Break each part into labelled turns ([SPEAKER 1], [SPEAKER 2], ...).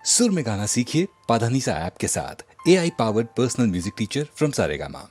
[SPEAKER 1] सुर में गाना सीखिए पाधानीसा ऐप के साथ। AI powered personal music teacher from Saregama.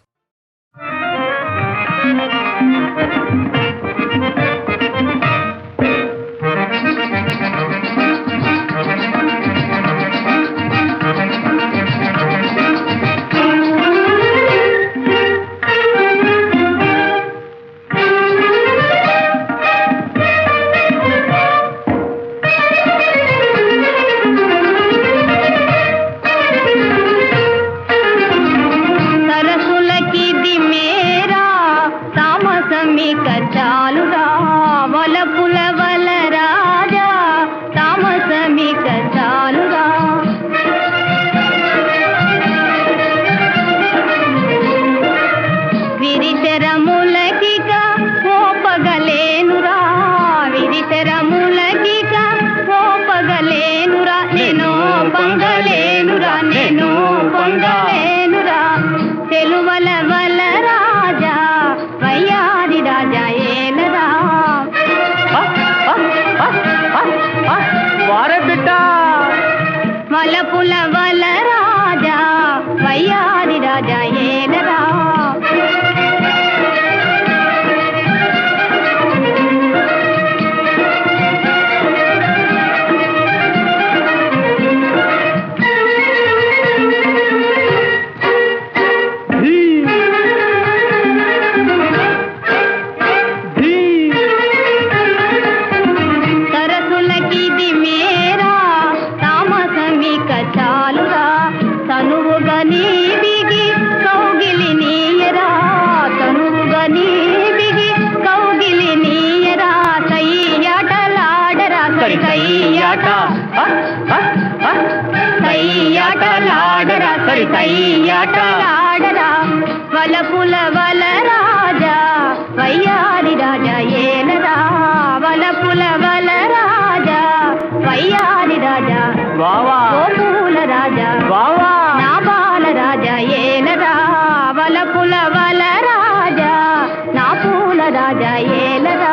[SPEAKER 2] చాలురా వలపుల వల రాజా తామసమిక చాలురా విరితెరములకిక మోపగలేనురా విరితెరములకిక మోపగలేనురా నేను పొంగలేనురా నేను పొంగలేనురా తెలువల వల రాజా వయ్యారి రాజా ఏలరా వలపుల వల రాజా వయ్యారి రాజా ఏలరా చాలురా తనువుగా నీవిగి కౌగిలి నీయరా తనువుగా నీవిగి కౌగిలి నీయరా సయ్యాటలాడరా సయ్యాట సయ్యాటలాడరా సయ్యాటలాడరా వలపుల వల రాజా వయ్యారి రాజా ఏలరా వలపుల వల రాజా వయ్యారి రాజా
[SPEAKER 3] వావా
[SPEAKER 2] గోపూల రాజా
[SPEAKER 3] వావా
[SPEAKER 2] నా బాల రాజా ఏలరా వలపుల వల రాజా నా పూల రాజా ఏలరా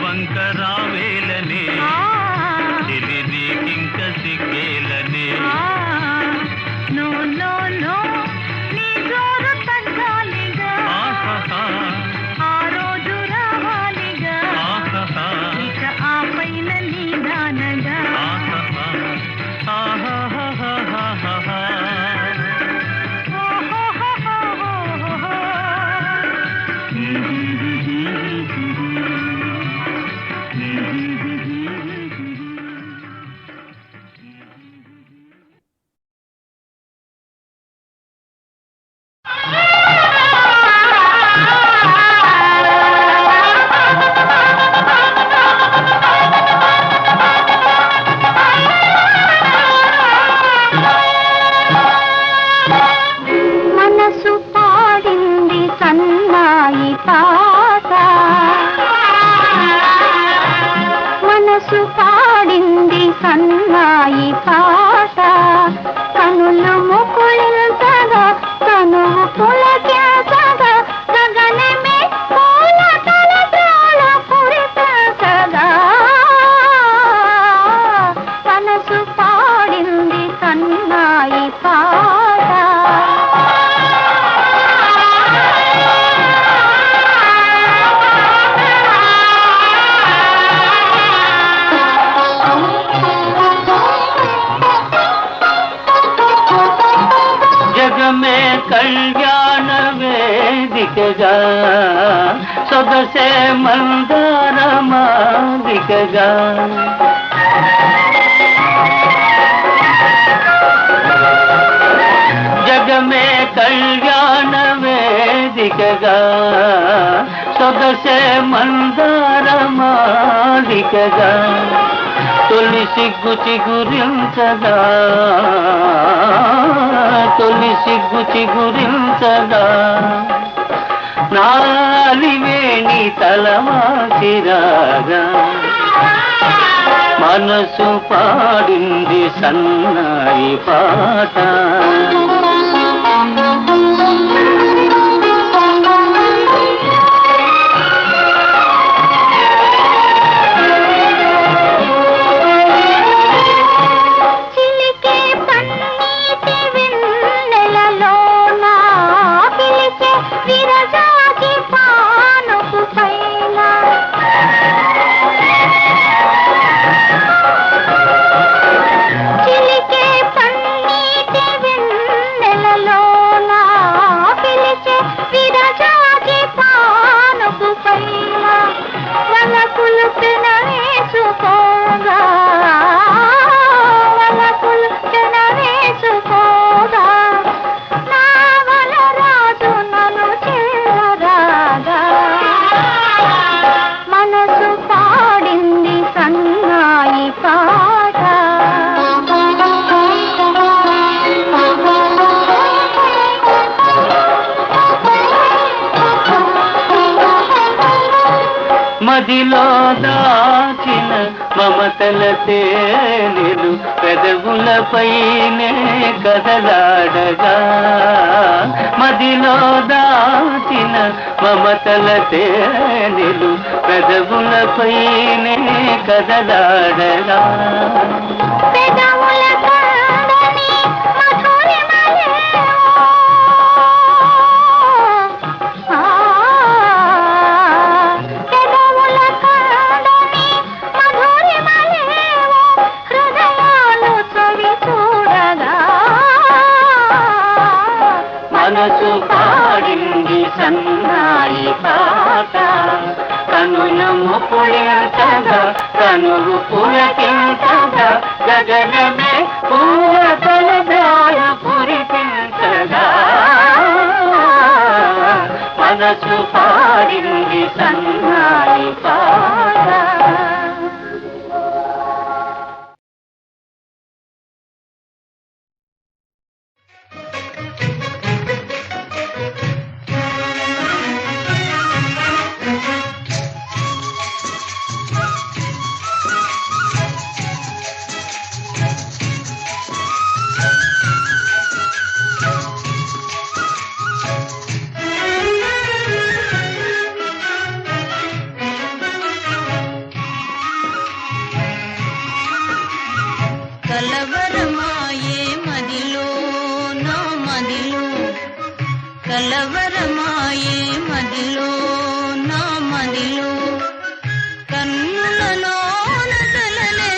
[SPEAKER 3] వంక రావేలనే చెలి నీకింక సిగ్గేలనే
[SPEAKER 2] నో నో నో నీ జోరు తగ్గాలిగా ఆ రోజు రావాలిగా ఇక ఆ పైన నీ దానగా మనసు పాడింది సన్నాయి పాట మనసు పాడింది సన్నాయి పాట కనులు ముకుళించగా కనువు పులకించగా గగనమే పూల తలత్రాల కురిపించగా మనసు పాడింది సన్నాయి పాట
[SPEAKER 3] జగమే కళ్యాణ వేదికగా సొగసే మందార మాదికగా జగమే కళ్యాణ వేదికగా సొగసే మందార మాదికగా తొలి సిగ్గు చిగురించగా తొలి సిగ్గు చిగురించగా నాలివేణి తలవాసిరాగా మనసు పాడింది సన్నాయి పాట మదిలో దాచిన మమతల తేనెలు పెదవులపైనే కదలాడగా మదిలో దాచిన మమతల తేనెలు పెదవులపైనే కదలాడగా మనసు పాడింది సన్నాయి పాట కనునము పులించగా కనువు పులకించగా గగనమే పూల తలదాయ పురిపించగా మనసు పాడింది సన్నాయి పాట
[SPEAKER 4] కలవరమాయే మదిలో నా మదిలో కన్నులలోన కలలే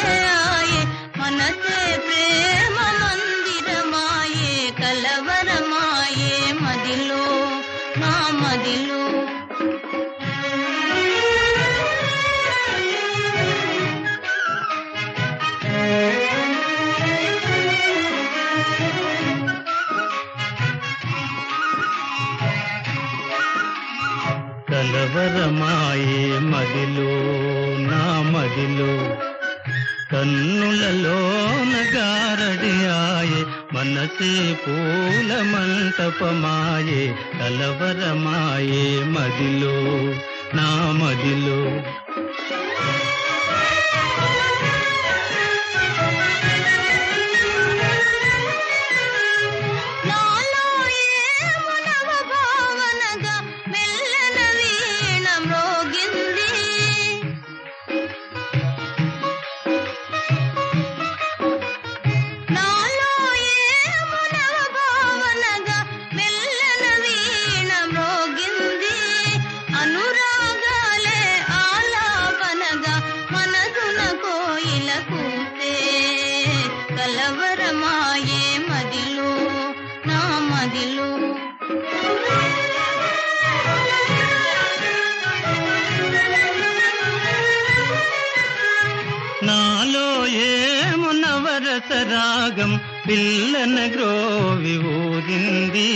[SPEAKER 4] ఆయే మనసే ప్రేమ మందిరమాయే కలవరమాయే మదిలో నా మదిలో
[SPEAKER 3] కలవరమాయే మదిలో నా మదిలో కన్నులలోన గారడియాయే మనసే పూల మంటపమాయే కలవరమాయే మదిలో నా మదిలో కలవరమాయే మదిలో నా మదిలో నాలో ఏమునవరస రాగం పిల్లన గ్రోవి ఊరింది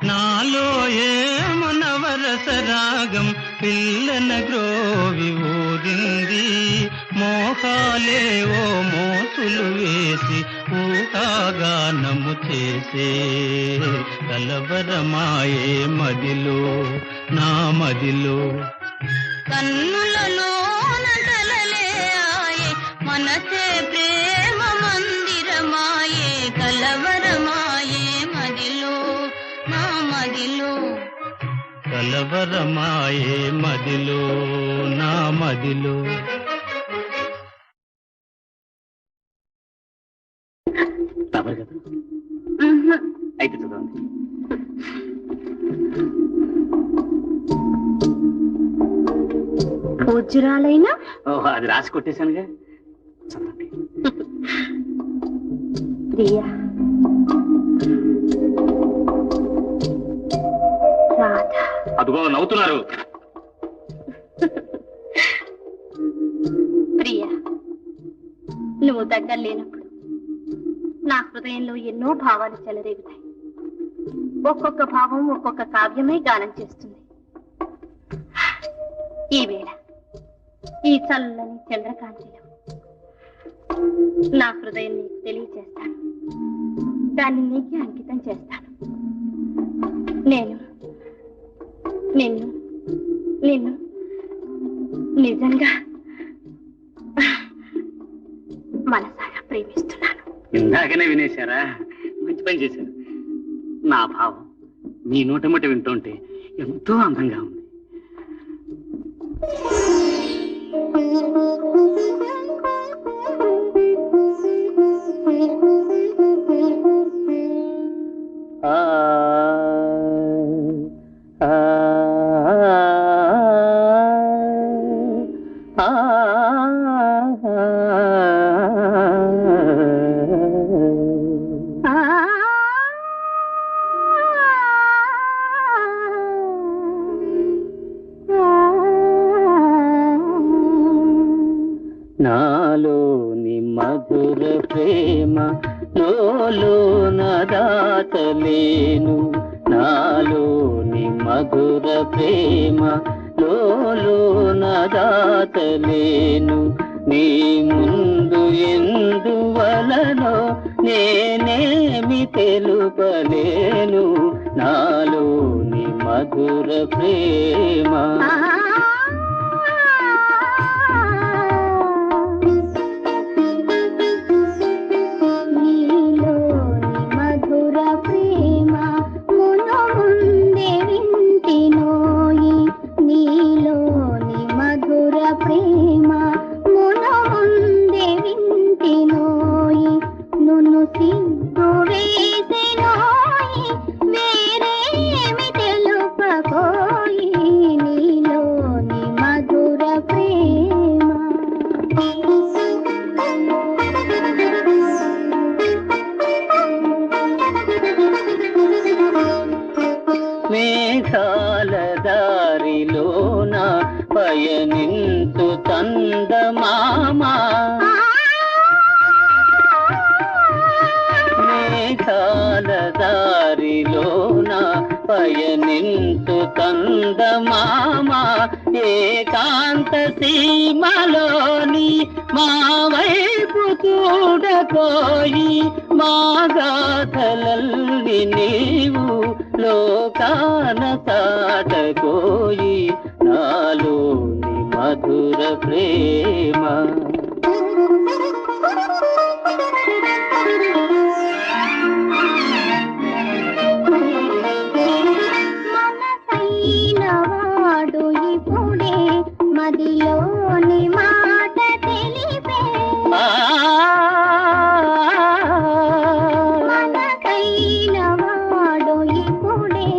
[SPEAKER 3] నాలో ఏమునవరస రాగం పిల్లన గ్రోవి ఊరింది మోహాలేవో మోసులు వేసి ఊహాగానము చేసే కలవరమాయే మదిలో నా మదిలో
[SPEAKER 4] కన్నులలోన కలలే ఆయే మనసే ప్రేమ మందిరమాయే కలవరమాయే మదిలో నా మదిలో
[SPEAKER 3] కలవరమాయే మదిలో నా మదిలో అయితే చదవండి.
[SPEAKER 2] పూజ్యురాలైనా
[SPEAKER 3] ఓహో అది రాసి కొట్టేశానుగా చదవండి.
[SPEAKER 2] ప్రియా రాధా
[SPEAKER 3] అదిగో నవ్వుతున్నారు.
[SPEAKER 2] ప్రియా నువ్వు దగ్గర లేనప్పుడు నా హృదయంలో ఎన్నో భావాలు చెలరేగుతాయి. ఒక్కొక్క భావం ఒక్కొక్క కావ్యమై గానం చేస్తుంది. ఈ వేళ ఈ చల్లని చంద్రకాంతిలో నా హృదయం నీకు తెలియచేస్తాను. దాన్ని నీకే అంకితం చేస్తాను. నేను నిన్ను నిన్ను నిజంగా మనసారా ప్రేమిస్తున్నాను.
[SPEAKER 3] ఇందాకనే వినేశారా? మంచి పని చేశారు. నా భావం మీ నోటమట వింటుంటే ఎంతో అందంగా ఉంది. నాలోని మధుర ప్రేమ లోన దాచలేను. నాలోని మధుర ప్రేమ లోన దాచలేను. నీ ముందు ఎందువలనో నేనేమి తెలుపలేను. నాలోని మధుర ప్రేమ దారిలోన పయనింతు చందమామా మేఘాల దారిలోన పయనింతు చందమామా ఏకాంత సీమలోని మా వైపు చూడకోయి మా గాథలల్ని నీవు లోకాన సాటకోయి నాలోని మధుర ప్రేమ
[SPEAKER 2] మనసైన వాడు ఇప్పుడే మదిలోని మాట తెలిపే మనసైన వాడు ఇప్పుడే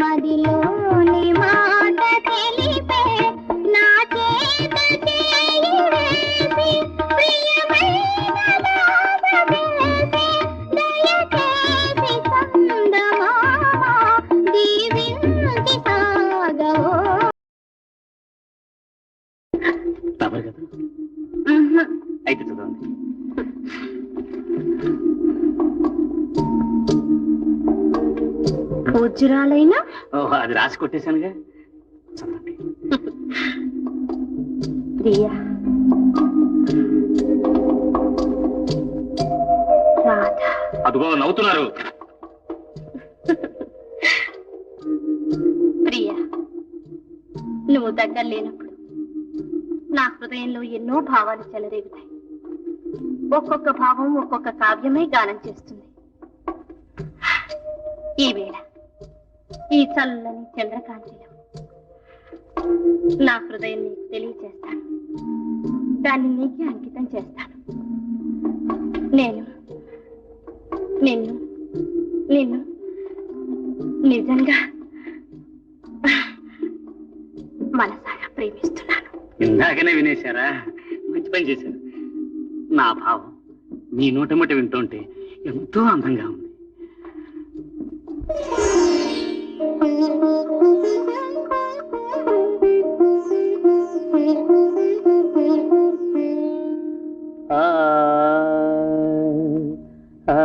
[SPEAKER 2] మదిలోని మాట తెలిపే నా చేత చేయి వేసి ప్రియమైన నాద వేసి దయచేసి చందమామ దీవించి సాగవో.
[SPEAKER 3] తమరు కదా అయితే చదవండి.
[SPEAKER 2] పూజ్యురాలైనా
[SPEAKER 3] ఓహో అది రాసి కొట్టేశానుగా చదవండి.
[SPEAKER 2] ప్రియా రాధా
[SPEAKER 3] అదిగో నవ్వుతున్నారు.
[SPEAKER 2] ప్రియా నువ్వు దగ్గర లేనప్పుడు నా హృదయంలో ఎన్నో భావాలు చెలరేగుతాయి. ఒక్కొక్క భావం ఒక్కొక్క కావ్యమై గానం చేస్తుంది. ఈ వేళ ఈ చల్లని చంద్రకాంతిలో నా హృదయం నీకు తెలియచేస్తాను. దాన్ని నీకే అంకితం చేస్తాను. నేను నిన్ను నిన్ను నిజంగా మనసారా ప్రేమిస్తున్నాను.
[SPEAKER 3] ఇందాకనే వినేశారా? మంచి పని చేశారు. నా భావం మీ నోటముట వింటుంటే ఎంతో అందంగా ఉంది. ఆ ఆ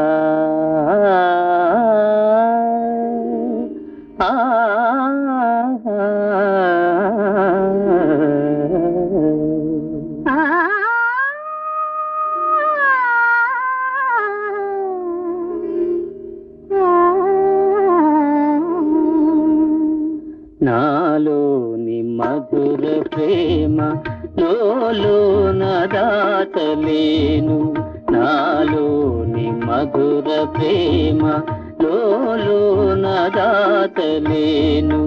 [SPEAKER 3] నాలోని మధుర ప్రేమ లోన దాటలేను. నాలోని మధుర ప్రేమ లోన దాటలేను.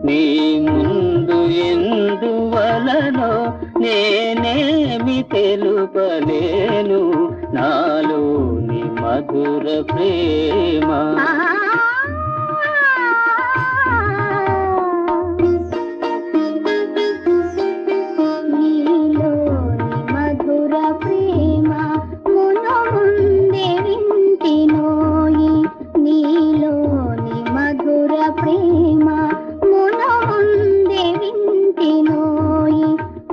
[SPEAKER 3] నీ ముందు ఎందువలనో నేనేమి తెలుపలేను. నాలోని మధుర ప్రేమ
[SPEAKER 2] ప్రేమ మున ముందే వింటినోయి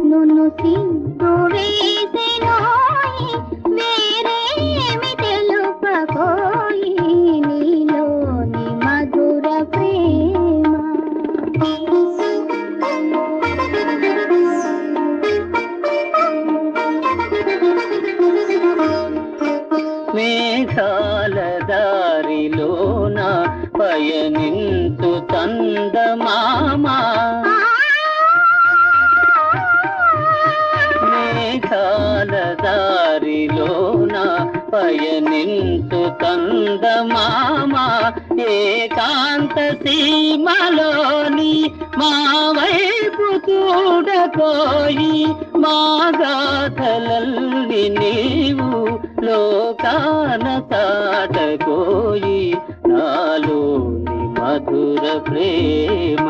[SPEAKER 2] నును సిగ్గు వేసినోయి వేరేమి తెలుపకోయి నీలోని మధుర ప్రేమ.
[SPEAKER 3] మేఘాల దారిలోన పయనింతు చందమామా మేఘాల దారిలోన పయనింతు చందమామా ఏకాంత సీమలోని మా వైపు చూడకోయి మా గాథలల్ని నీవు లోకాన సాటకోయి నాలోని మధుర ప్రేమ.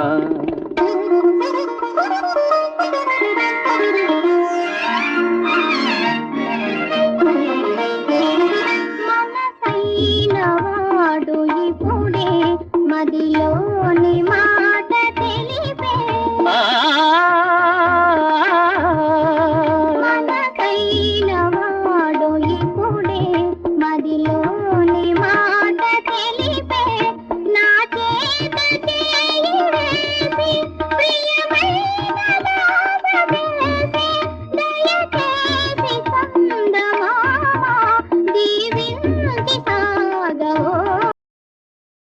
[SPEAKER 2] మనసైన వాడు ఇప్పుడే మదిలోని మాట తడి